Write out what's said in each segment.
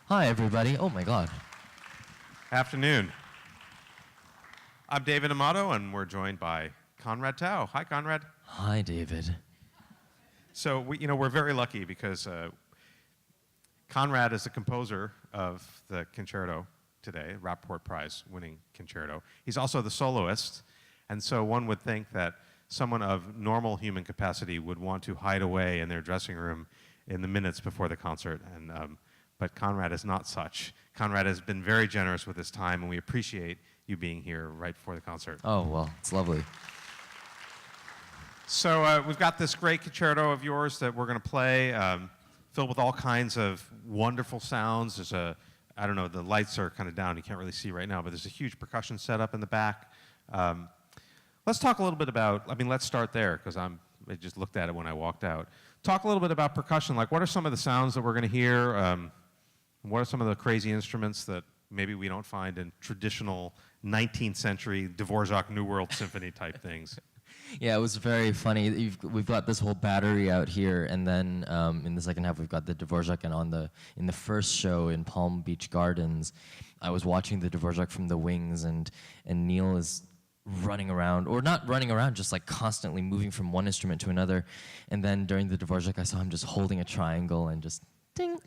Hi, everybody. Oh, my God. Afternoon. I'm David Amato, and we're joined by Conrad Tao. Hi, Conrad. Hi, David. So we're very lucky because Conrad is the composer of the concerto today, Rapport Prize-winning concerto. He's also the soloist, and so one would think that someone of normal human capacity would want to hide away in their dressing room in the minutes before the concert, but Conrad is not such. Conrad has been very generous with his time, and we appreciate you being here right before the concert. Oh, well, it's lovely. So we've got this great concerto of yours that we're going to play, filled with all kinds of wonderful sounds. There's I don't know, the lights are kind of down. You can't really see right now, but there's a huge percussion setup in the back. Let's talk a little bit about, let's start there, because I just looked at it when I walked out. Talk a little bit about percussion. Like, what are some of the sounds that we're going to hear? What are some of the crazy instruments that maybe we don't find in traditional 19th century Dvorak New World Symphony type things? Yeah, it was very funny. We've got this whole battery out here, and then in the second half we've got the Dvorak. And in the first show in Palm Beach Gardens, I was watching the Dvorak from the wings, and Neil is running around, or not running around, just like constantly moving from one instrument to another. And then during the Dvorak, I saw him just holding a triangle and just ding.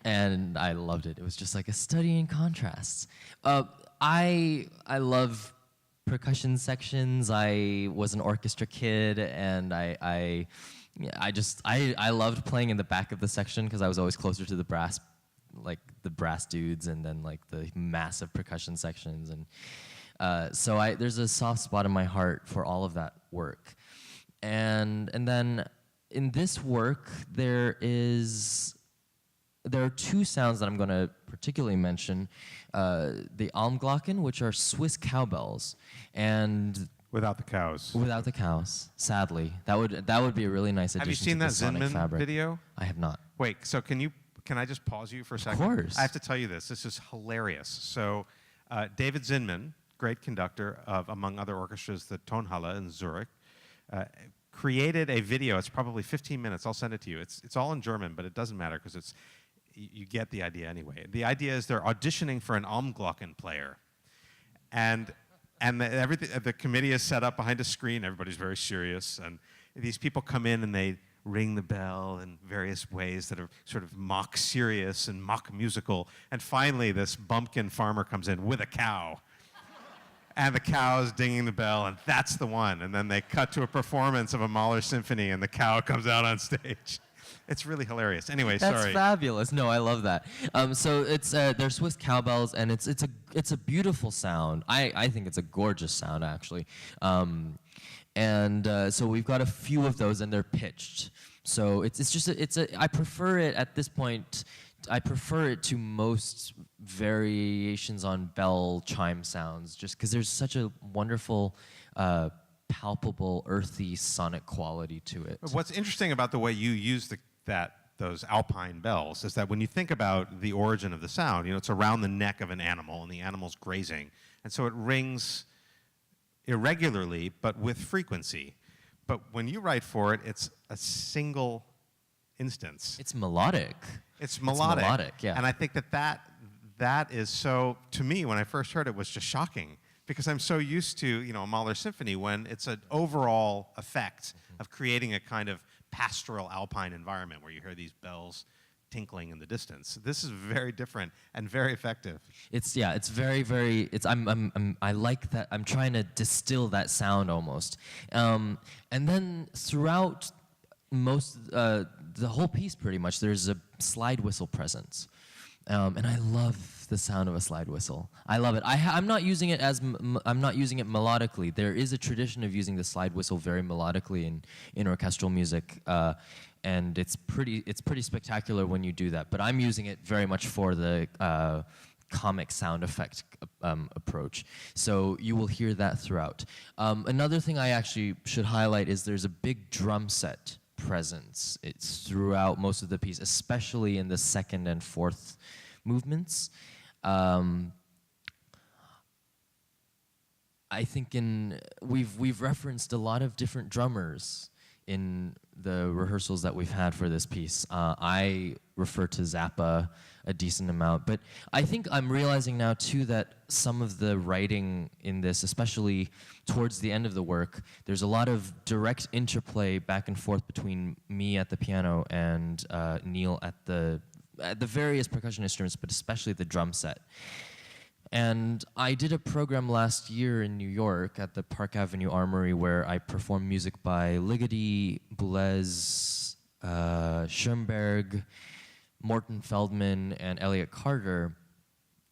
And I loved it. It was just like a study in contrasts. I love percussion sections. I was an orchestra kid, and I loved playing in the back of the section because I was always closer to the brass dudes, and then like the massive percussion sections. And so there's a soft spot in my heart for all of that work. And then in this work, there are two sounds that I'm going to particularly mention. The Almglocken, which are Swiss cowbells, and Without the cows. Without the cows, sadly. That would be a really nice addition. Have you seen that Zinman video? I have not. Wait, so can I just pause you for a second? Of course. I have to tell you this. This is hilarious. So David Zinman, great conductor of, among other orchestras, the Tonhalle in Zurich, created a video. It's probably 15 minutes. I'll send it to you. It's all in German, but it doesn't matter because you get the idea anyway. The idea is they're auditioning for an Almglocken player. And the committee is set up behind a screen. Everybody's very serious. And these people come in and they ring the bell in various ways that are sort of mock serious and mock musical. And finally, this bumpkin farmer comes in with a cow. And the cow's dinging the bell, and that's the one. And then they cut to a performance of a Mahler symphony, and the cow comes out on stage. It's really hilarious. Anyway, That's sorry. fabulous. No, I love that. So they're Swiss cowbells, and it's a beautiful sound. I think it's a gorgeous sound, actually. So we've got a few of those, and they're pitched. So I prefer it at this point. I prefer it to most variations on bell chime sounds, just because there's such a wonderful, palpable, earthy sonic quality to it. What's interesting about the way you use those alpine bells is that when you think about the origin of the sound, it's around the neck of an animal, and the animal's grazing, and so it rings irregularly but with frequency. But when you write for it, it's a single instance. It's melodic. It's melodic. It's melodic, yeah. And I think that is so, to me, when I first heard it, was just shocking, because I'm so used to, a Mahler symphony when it's an overall effect of creating a kind of pastoral alpine environment where you hear these bells tinkling in the distance. This is very different and very effective. It's very, very, I like that. I'm trying to distill that sound almost. And then throughout the whole piece, pretty much, there's a slide whistle presence. And I love the sound of a slide whistle. I love it. I'm not using it I'm not using it melodically. There is a tradition of using the slide whistle very melodically in orchestral music, and it's pretty spectacular when you do that. But I'm using it very much for the comic sound effect approach. So you will hear that throughout. Another thing I actually should highlight is there's a big drum set presence. It's throughout most of the piece, especially in the second and fourth movements. I think we've referenced a lot of different drummers in the rehearsals that we've had for this piece. I refer to Zappa a decent amount, but I think I'm realizing now too that some of the writing in this, especially towards the end of the work, there's a lot of direct interplay back and forth between me at the piano and Neil at the various percussion instruments, but especially the drum set. And I did a program last year in New York at the Park Avenue Armory where I performed music by Ligeti, Boulez, Schoenberg, Morton Feldman, and Elliot Carter,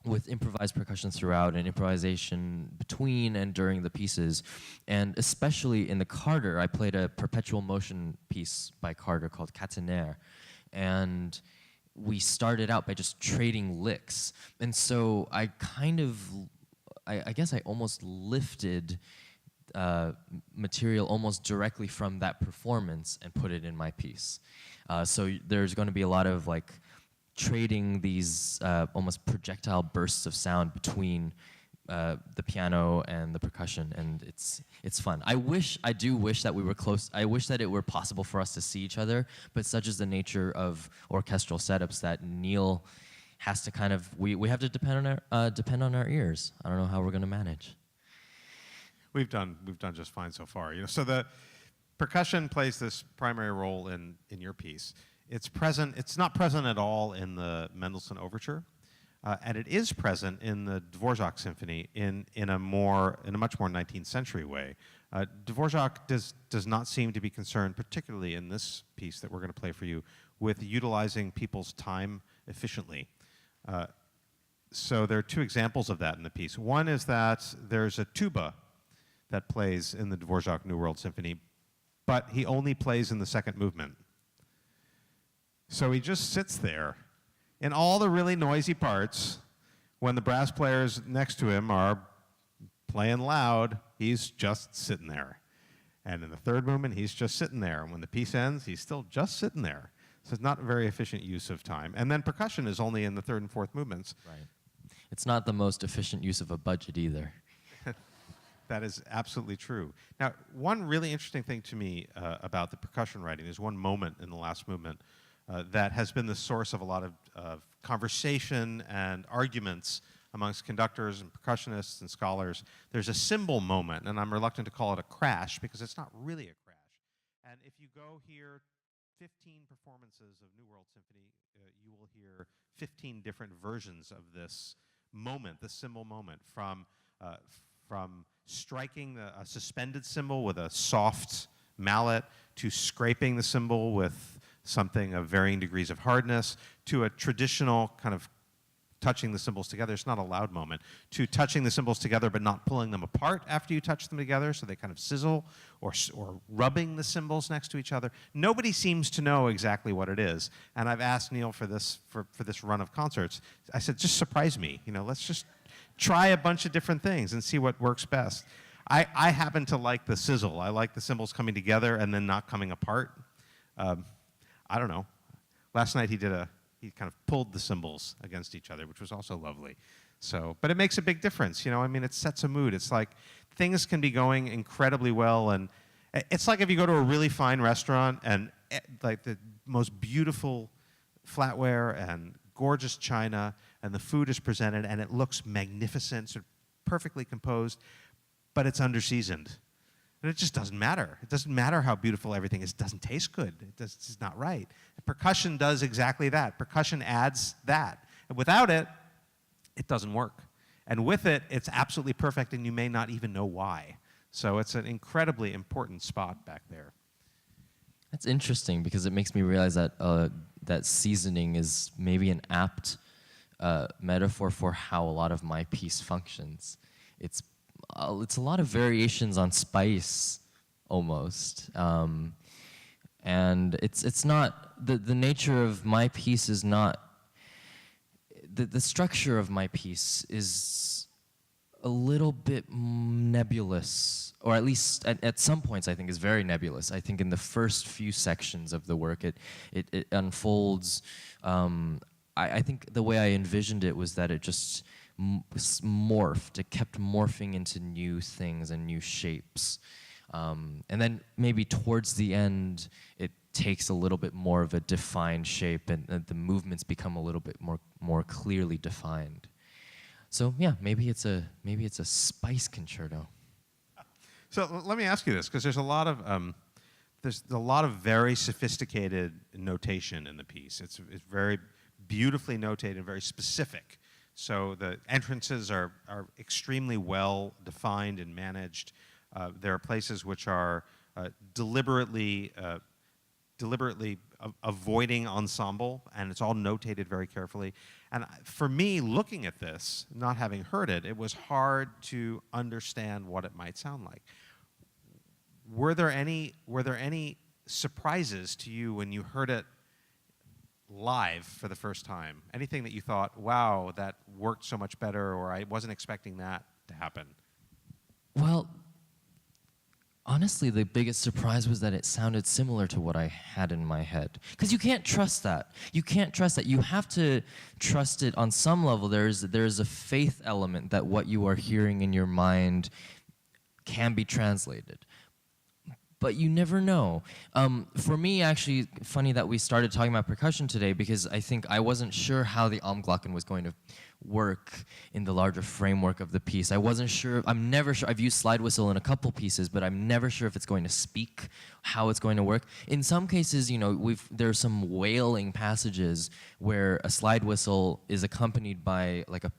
with improvised percussion throughout and improvisation between and during the pieces. And especially in the Carter, I played a perpetual motion piece by Carter called Catenaire. And we started out by just trading licks. And so I kind of, I guess I almost lifted material almost directly from that performance and put it in my piece. So there's going to be a lot of like trading these almost projectile bursts of sound between the piano and the percussion, and it's fun. I do wish that we were close. I wish that it were possible for us to see each other, but such is the nature of orchestral setups that Neil has to kind of, we have to depend on our ears. I don't know how we're going to manage. We've done just fine so far. You know, so the percussion plays this primary role in your piece. It's present. It's not present at all in the Mendelssohn Overture. And it is present in the Dvorak Symphony in a much more 19th century way. Dvorak does not seem to be concerned, particularly in this piece that we're going to play for you, with utilizing people's time efficiently. So there are two examples of that in the piece. One is that there's a tuba that plays in the Dvorak New World Symphony, but he only plays in the second movement. So he just sits there. In all the really noisy parts, when the brass players next to him are playing loud, he's just sitting there. And in the third movement, he's just sitting there. And when the piece ends, he's still just sitting there. So it's not a very efficient use of time. And then percussion is only in the third and fourth movements. Right. It's not the most efficient use of a budget either. That is absolutely true. Now, one really interesting thing to me about the percussion writing, there's one moment in the last movement that has been the source of a lot of conversation and arguments amongst conductors and percussionists and scholars. There's a cymbal moment, and I'm reluctant to call it a crash because it's not really a crash. And if you go hear 15 performances of New World Symphony, you will hear 15 different versions of this moment, the cymbal moment, from striking a suspended cymbal with a soft mallet to scraping the cymbal with something of varying degrees of hardness, to a traditional kind of touching the cymbals together. It's not a loud moment. To touching the cymbals together but not pulling them apart after you touch them together so they kind of sizzle, or rubbing the cymbals next to each other. Nobody seems to know exactly what it is. And I've asked Neil for this run of concerts. I said, just surprise me. You know, let's just try a bunch of different things and see what works best. I happen to like the sizzle. I like the cymbals coming together and then not coming apart. I don't know. Last night he kind of pulled the cymbals against each other, which was also lovely. So, but it makes a big difference, you know. I mean, it sets a mood. It's like things can be going incredibly well, and it's like if you go to a really fine restaurant and like the most beautiful flatware and gorgeous china, and the food is presented and it looks magnificent, sort of perfectly composed, but it's under-seasoned. And it just doesn't matter. It doesn't matter how beautiful everything is. It doesn't taste good. It's not right. Percussion does exactly that. Percussion adds that. And without it, it doesn't work. And with it, it's absolutely perfect, and you may not even know why. So it's an incredibly important spot back there. That's interesting because it makes me realize that that seasoning is maybe an apt metaphor for how a lot of my piece functions. It's a lot of variations on spice, almost, and it's not the nature of my piece is not the structure of my piece is a little bit nebulous, or at least at some points I think is very nebulous. I think in the first few sections of the work it unfolds. I think the way I envisioned it was that it just morphed. It kept morphing into new things and new shapes. And then maybe towards the end, it takes a little bit more of a defined shape, and the movements become a little bit more clearly defined. So yeah, maybe it's a spice concerto. So let me ask you this, because there's a lot of very sophisticated notation in the piece. It's very beautifully notated and very specific. So the entrances are extremely well defined and managed. There are places which are deliberately avoiding ensemble, and it's all notated very carefully. And for me, looking at this, not having heard it, it was hard to understand what it might sound like. Were there any surprises to you when you heard it live for the first time? Anything that you thought, wow, that worked so much better, or I wasn't expecting that to happen? Well, honestly, the biggest surprise was that it sounded similar to what I had in my head. Because you can't trust that. You can't trust that. You have to trust it on some level. There's a faith element that what you are hearing in your mind can be translated. But you never know. For me, actually, funny that we started talking about percussion today, because I think I wasn't sure how the Almglocken was going to work in the larger framework of the piece. I wasn't sure. I'm never sure. I've used slide whistle in a couple pieces, but I'm never sure if it's going to speak, how it's going to work. In some cases, you know, there's some wailing passages where a slide whistle is accompanied by like a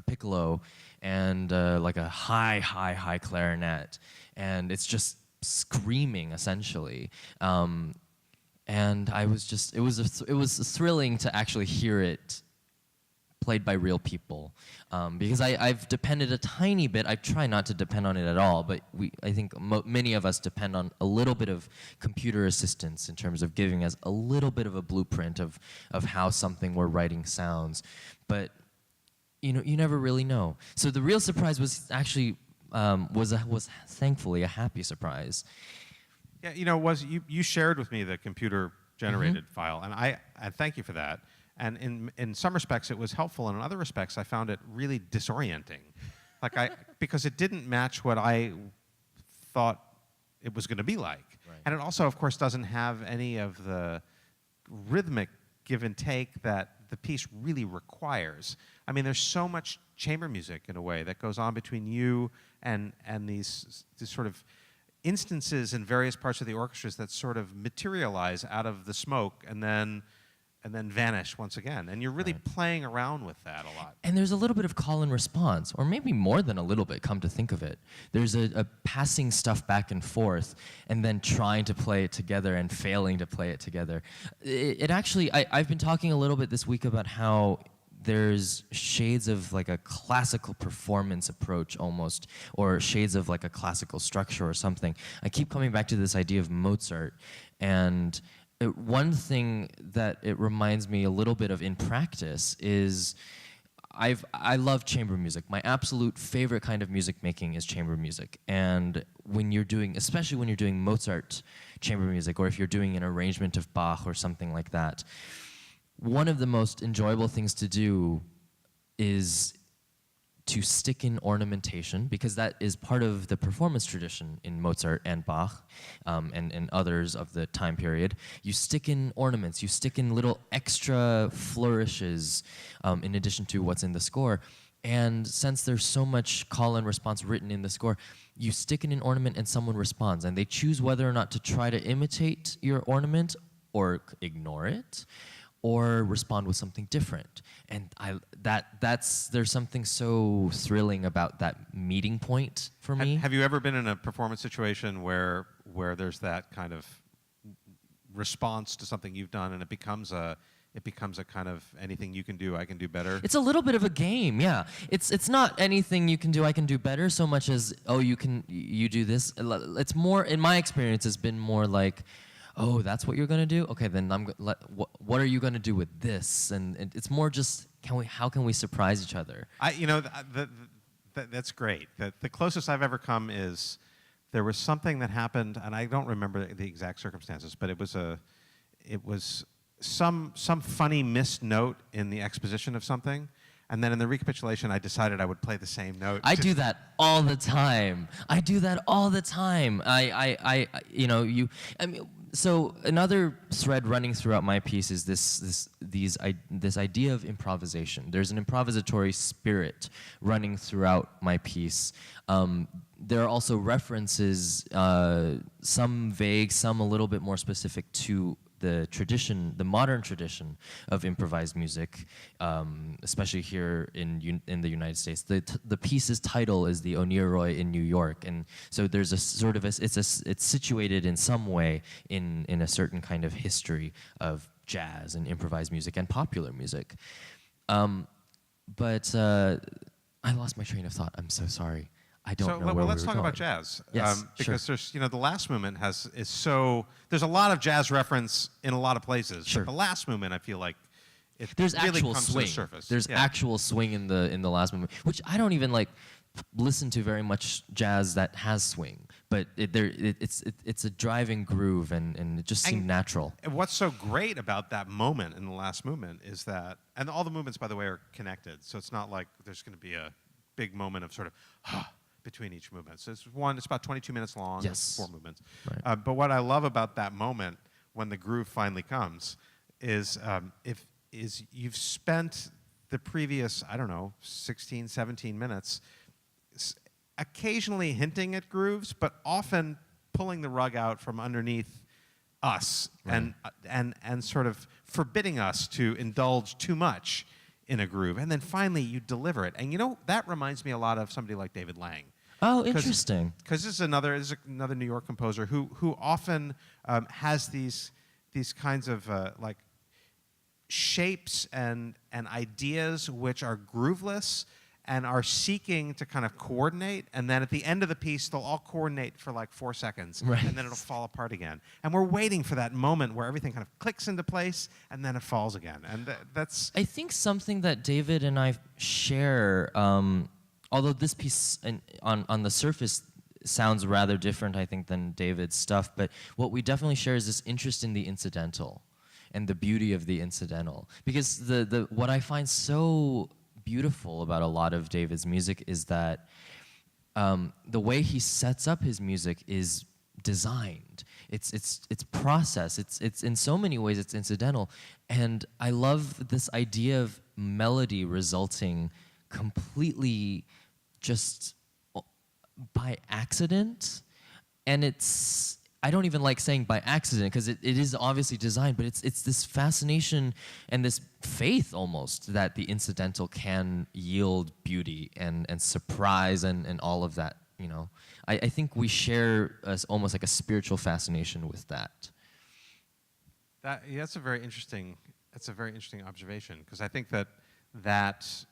piccolo and like a high clarinet, and it's just screaming essentially, and I was just it was thrilling to actually hear it played by real people, because I've depended a tiny bit. I try not to depend on it at all, but I think many of us depend on a little bit of computer assistance in terms of giving us a little bit of a blueprint of how something we're writing sounds, but you know, you never really know. So the real surprise was actually was thankfully a happy surprise. Yeah, you know, you shared with me the computer-generated file, and I thank you for that. And in some respects, it was helpful, and in other respects, I found it really disorienting. Because it didn't match what I thought it was going to be like. Right. And it also, of course, doesn't have any of the rhythmic give and take that the piece really requires. I mean, there's so much chamber music in a way that goes on between you and these sort of instances in various parts of the orchestras that sort of materialize out of the smoke and then vanish once again. And you're really playing around with that a lot. And there's a little bit of call and response, or maybe more than a little bit, come to think of it. There's a passing stuff back and forth, and then trying to play it together and failing to play it together. It actually, I've been talking a little bit this week about how there's shades of like a classical performance approach almost, or shades of like a classical structure or something. I keep coming back to this idea of Mozart, and one thing that it reminds me a little bit of in practice is I love chamber music. My absolute favorite kind of music making is chamber music. And when you're doing, especially when you're doing Mozart chamber music, or if you're doing an arrangement of Bach or something like that, one of the most enjoyable things to do is to stick in ornamentation, because that is part of the performance tradition in Mozart and Bach, and others of the time period. You stick in ornaments, you stick in little extra flourishes in addition to what's in the score. And since there's so much call and response written in the score, you stick in an ornament and someone responds, and they choose whether or not to try to imitate your ornament or ignore it, or respond with something different. And there's something so thrilling about that meeting point for me. Have you ever been in a performance situation where there's that kind of response to something you've done, and it becomes a kind of anything you can do, I can do better? It's a little bit of a game, yeah. It's not anything you can do, I can do better, so much as, oh, you do this. It's more, in my experience, it's been more like, oh, that's what you're gonna do? Okay, then what are you gonna do with this? And it's more just, how can we surprise each other? That's great. The closest I've ever come is there was something that happened, and I don't remember the exact circumstances, but it was some funny missed note in the exposition of something, and then in the recapitulation, I decided I would play the same note. I do that all the time. I do that all the time. You know, I mean, so another thread running throughout my piece is this idea of improvisation. There's an improvisatory spirit running throughout my piece. There are also references, some vague, some a little bit more specific to the tradition, the modern tradition of improvised music, especially here in the United States. The piece's title is The Oniroi in New York, and so there's a sort of it's situated in some way in a certain kind of history of jazz and improvised music and popular music. But I lost my train of thought. I'm so sorry. I don't know where well, we let's were talk going. about jazz. Yes, because sure. there's, the last movement is so, there's a lot of jazz reference in a lot of places. Sure. But the last movement, I feel like it There's really actual comes swing. to the surface. There's actual swing in the last movement, which I don't even like listen to very much jazz that has swing. But it's a driving groove, and it just seemed natural. And what's so great about that moment in the last movement is that, and all the movements, by the way, are connected. So it's not like there's going to be a big moment of sort of, between each movement. So it's about 22 minutes long. Yes. 4 movements. Right. But what I love about that moment when the groove finally comes is you've spent the previous, I don't know, 16, 17 minutes occasionally hinting at grooves, but often pulling the rug out from underneath us, right. and sort of forbidding us to indulge too much in a groove. And then finally you deliver it. And that reminds me a lot of somebody like David Lang. Oh, interesting. Because this is another New York composer who often has these kinds of like shapes and ideas which are grooveless and are seeking to kind of coordinate, and then at the end of the piece they'll all coordinate for like 4 seconds, right. and then it'll fall apart again. And we're waiting for that moment where everything kind of clicks into place and then it falls again. And that's, I think, something that David and I share. Although this piece on the surface sounds rather different, I think, than David's stuff, but what we definitely share is this interest in the incidental and the beauty of the incidental. Because what I find so beautiful about a lot of David's music is that the way he sets up his music is designed. It's processed. It's in so many ways it's incidental, and I love this idea of melody resulting completely just by accident. And I don't even like saying by accident, because it is obviously designed, but it's this fascination and this faith almost that the incidental can yield beauty and surprise and all of that. I think we share almost like a spiritual fascination with that. That's a very interesting observation, because I think that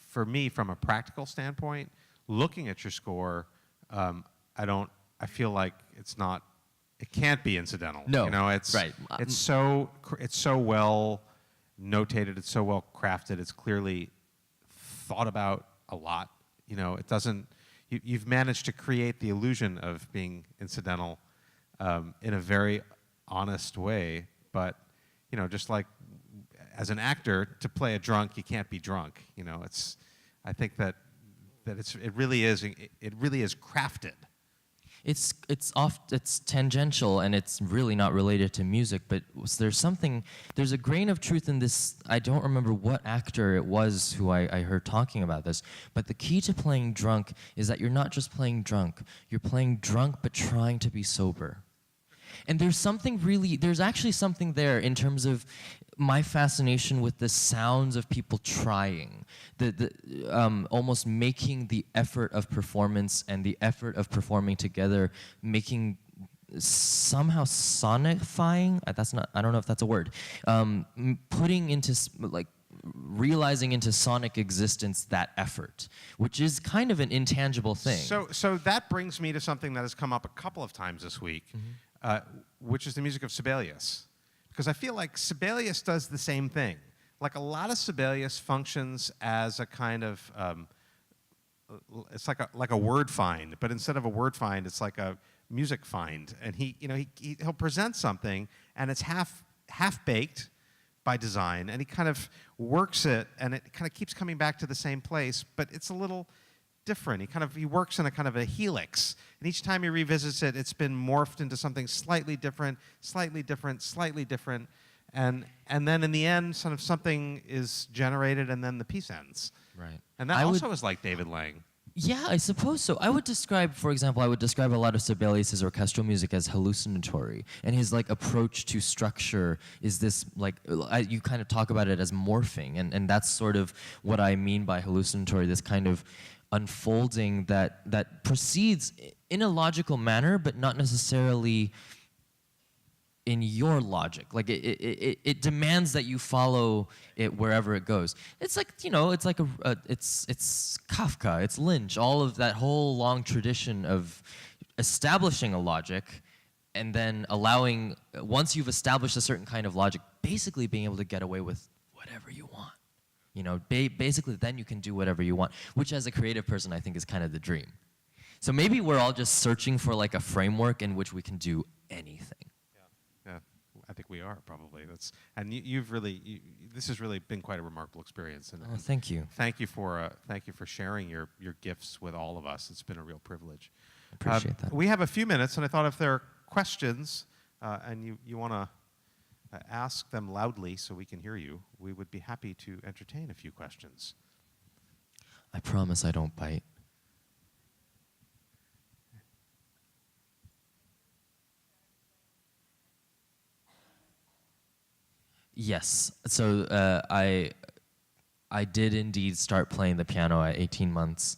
for me, from a practical standpoint, looking at your score, I feel like it can't be incidental. No, it's right. It's so well notated. It's so well crafted. It's clearly thought about a lot. It doesn't. You've managed to create the illusion of being incidental in a very honest way. But just like as an actor, to play a drunk, you can't be drunk. I think that it really is crafted. It's tangential, and it's really not related to music, but there's a grain of truth in this. I don't remember what actor it was who I heard talking about this, but the key to playing drunk is that you're not just playing drunk, you're playing drunk but trying to be sober. And there's actually something there in terms of my fascination with the sounds of people trying, almost making the effort of performance and the effort of performing together, making somehow sonifying. I don't know if that's a word. Putting into realizing into sonic existence that effort, which is kind of an intangible thing. So that brings me to something that has come up a couple of times this week, which is the music of Sibelius. Because I feel like Sibelius does the same thing. Like a lot of Sibelius functions as a kind of, it's like a word find, but instead of a word find, it's like a music find. And he'll present something, and it's half baked, by design, and he kind of works it, and it kind of keeps coming back to the same place, but it's a little different. He works in a kind of a helix, and each time he revisits it, it's been morphed into something slightly different, slightly different, slightly different, and then in the end, sort of something is generated, and then the piece ends. Right. And that also is like David Lang. Yeah, I suppose so. I would describe, for example, a lot of Sibelius' orchestral music as hallucinatory, and his like approach to structure is this like you kind of talk about it as morphing, and that's sort of what I mean by hallucinatory. This kind of unfolding that proceeds in a logical manner, but not necessarily in your logic. Like it demands that you follow it wherever it goes. It's like, it's like it's Kafka, it's Lynch, all of that whole long tradition of establishing a logic and then allowing, once you've established a certain kind of logic, basically being able to get away with whatever you want. Basically then you can do whatever you want, which as a creative person I think is kind of the dream. So maybe we're all just searching for like a framework in which we can do anything. I think we are probably. This has really been quite a remarkable experience. And thank you. Thank you for sharing your gifts with all of us. It's been a real privilege. Appreciate that. We have a few minutes, and I thought if there are questions and you want to ask them loudly so we can hear you, we would be happy to entertain a few questions. I promise I don't bite. Yes. So I did indeed start playing the piano at 18 months,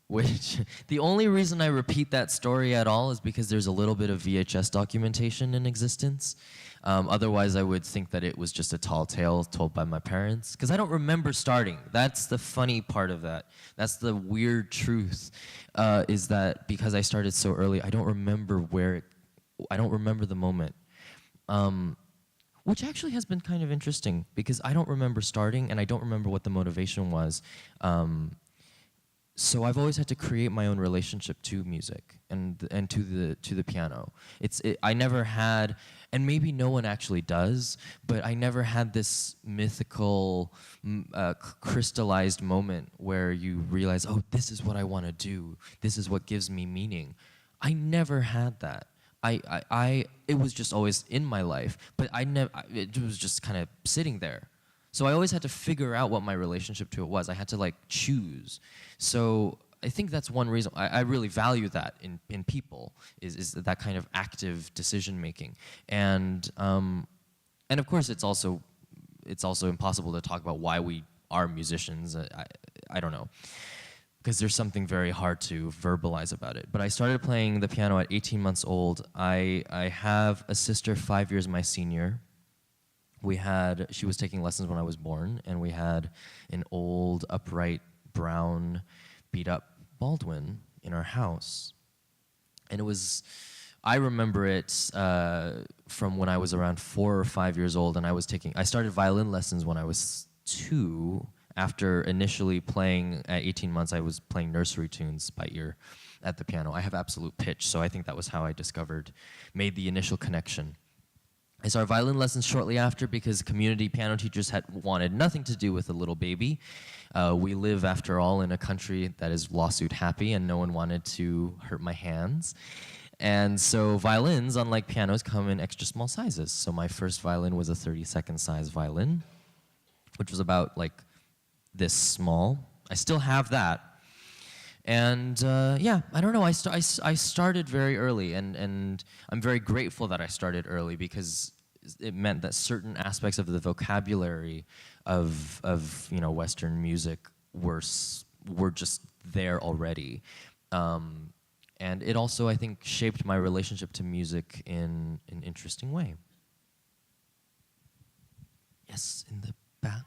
which the only reason I repeat that story at all is because there's a little bit of VHS documentation in existence. Otherwise, I would think that it was just a tall tale told by my parents, because I don't remember starting. That's the funny part of that. That's the weird truth, is that because I started so early, I don't remember I don't remember the moment. Which actually has been kind of interesting, because I don't remember starting and I don't remember what the motivation was. So I've always had to create my own relationship to music and to the piano. I never had, and maybe no one actually does, but I never had this mythical, crystallized moment where you realize, oh, this is what I want to do. This is what gives me meaning. I never had that. It was just always in my life, but it was just kind of sitting there. So I always had to figure out what my relationship to it was. I had to like choose. So I think that's one reason I really value that in people is that kind of active decision making. And of course it's also impossible to talk about why we are musicians. I don't know, because there's something very hard to verbalize about it. But I started playing the piano at 18 months old. I have a sister 5 years my senior. She was taking lessons when I was born, and we had an old, upright, brown, beat-up Baldwin in our house. And I remember it from when I was around 4 or 5 years old, and I started violin lessons when I was 2. After initially playing at 18 months, I was playing nursery tunes by ear at the piano. I have absolute pitch, so I think that was how I made the initial connection. I started violin lessons shortly after because community piano teachers had wanted nothing to do with a little baby. We live, after all, in a country that is lawsuit happy, and no one wanted to hurt my hands. And so violins, unlike pianos, come in extra small sizes. So my first violin was a 32nd size violin, which was about like this small. I still have that. And I don't know, I started very early, and I'm very grateful that I started early, because it meant that certain aspects of the vocabulary of Western music were just there already. And it also, I think, shaped my relationship to music in an interesting way. Yes, in the back.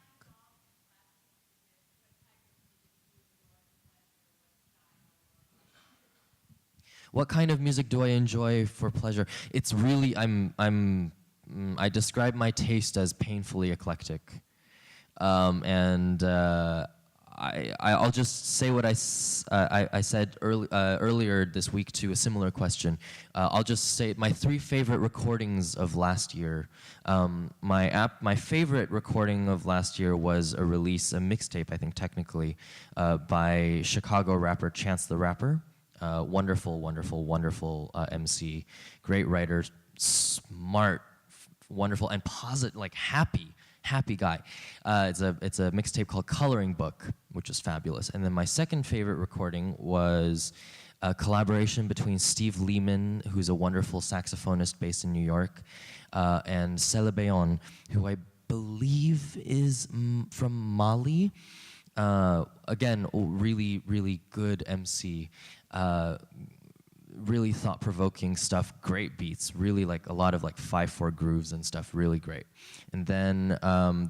What kind of music do I enjoy for pleasure? It's really, I describe my taste as painfully eclectic. I'll just say what I said earlier this week to a similar question. I'll just say my 3 favorite recordings of last year. My favorite recording of last year was a mixtape, I think technically, by Chicago rapper Chance the Rapper. Wonderful, wonderful, wonderful MC, great writer, smart, wonderful, and positive, like happy guy. It's a mixtape called Coloring Book, which is fabulous. And then my second favorite recording was a collaboration between Steve Lehman, who's a wonderful saxophonist based in New York, and Celebeon, who I believe is from Mali. Again, really, really good MC. Really thought-provoking stuff, great beats, really like a lot of like 5/4 grooves and stuff, really great. And then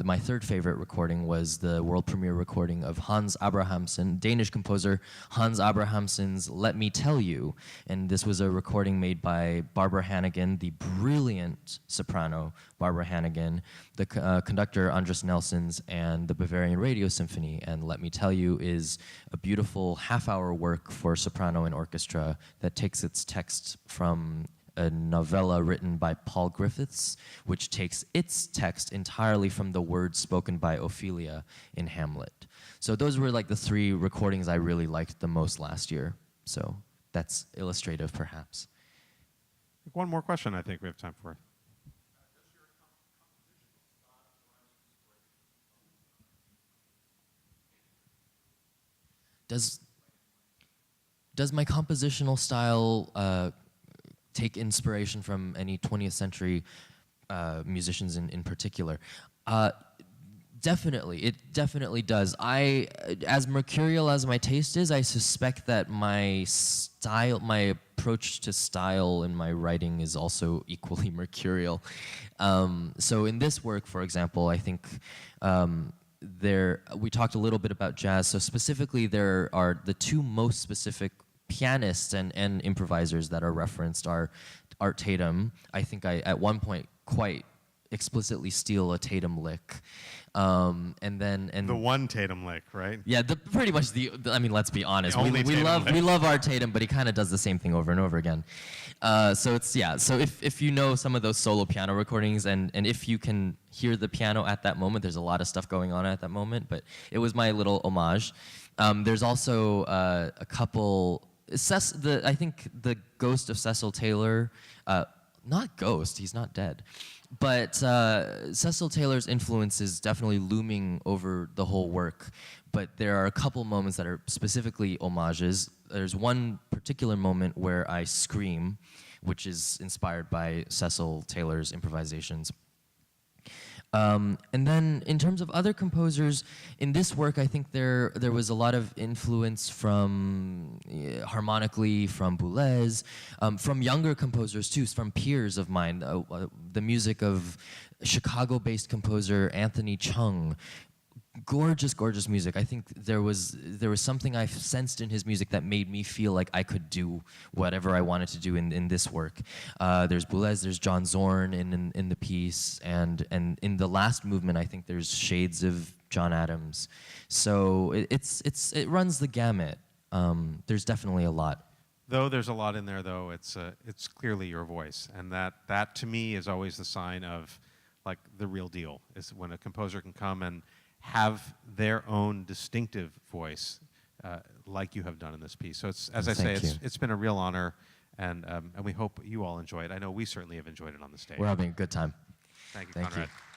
my third favorite recording was the world premiere recording of Hans Abrahamsen, Danish composer Hans Abrahamsen's Let Me Tell You. And this was a recording made by Barbara Hannigan, the brilliant soprano Barbara Hannigan, the conductor Andres Nelsons, and the Bavarian Radio Symphony. And Let Me Tell You is a beautiful half-hour work for soprano and orchestra that takes its text from a novella written by Paul Griffiths, which takes its text entirely from the words spoken by Ophelia in Hamlet. So those were like the 3 recordings I really liked the most last year. So that's illustrative, perhaps. One more question I think we have time for. Does my compositional style take inspiration from any 20th century musicians in particular? Definitely, it definitely does. As mercurial as my taste is, I suspect that my approach to style in my writing is also equally mercurial. So in this work, for example, I think we talked a little bit about jazz. So specifically, there are the 2 most specific pianists and improvisers that are referenced are Art Tatum. I think I, at one point, quite explicitly steal a Tatum lick. And the one Tatum lick, right? Yeah, pretty much I mean, let's be honest. We Tatum love Art Tatum, but he kind of does the same thing over and over again. So if you know some of those solo piano recordings, and if you can hear the piano at that moment, there's a lot of stuff going on at that moment, but it was my little homage. There's also a couple, I think the ghost of Cecil Taylor, not ghost, he's not dead, but Cecil Taylor's influence is definitely looming over the whole work, but there are a couple moments that are specifically homages. There's one particular moment where I scream, which is inspired by Cecil Taylor's improvisations. And then in terms of other composers, in this work, I think there was a lot of influence from, harmonically, from Boulez, from younger composers too, from peers of mine. The music of Chicago-based composer Anthony Chung. Gorgeous, gorgeous music. I think there was something I sensed in his music that made me feel like I could do whatever I wanted to do in this work. There's Boulez, there's John Zorn in the piece, and in the last movement, I think there's shades of John Adams. So it runs the gamut. There's definitely a lot. Though there's a lot in there, though, it's clearly your voice, and that to me is always the sign of like the real deal. Is when a composer can come and have their own distinctive voice, like you have done in this piece. So as I say, it's been a real honor, and we hope you all enjoy it. I know we certainly have enjoyed it on the stage. We're having a good time. Thank you, Thank Conrad. you.